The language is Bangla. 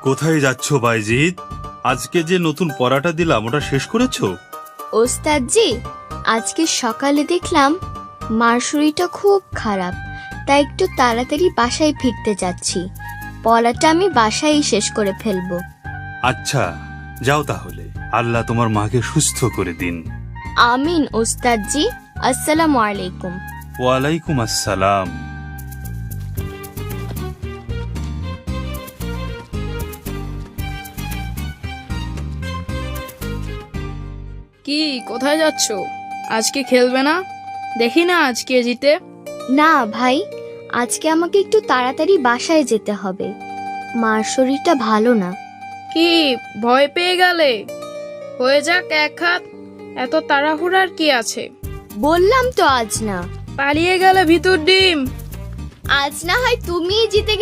কোথায় যাচ্ছ বাইজিৎ? আজকে যে নতুন পড়াটা দিলাম ওটা শেষ করেছো? ওস্তাদজি, আজকে সকালে দেখলাম মার শরীরটা খুব খারাপ, তাই একটু তাড়াতাড়ি বাসায় ফিরতে যাচ্ছি। পড়াটা আমি বাসায়ই শেষ করে ফেলবো। আচ্ছা, যাও তাহলে। আল্লাহ তোমার মাকে সুস্থ করে দিন। আমিন ওস্তাদজি। আসসালামু আলাইকুম। ওয়ালাইকুম আসসালাম। কি, কোথায় যাচ্ছ? আজকে খেলবে না? দেখি না আজকে জিতে। না ভাই, আজকে আমাকে একটু তাড়াতাড়ি বাসায় যেতে হবে। মার শরীরটা ভালো না। কি, ভয় পেয়ে গেলে? হয়ে যাক এক হাত, এত তাড়াহুড়ার কি আছে? বললাম তো আজ না। পালিয়ে গেলে ভিতর ডিম। আজ না হয় তুমিই জিতে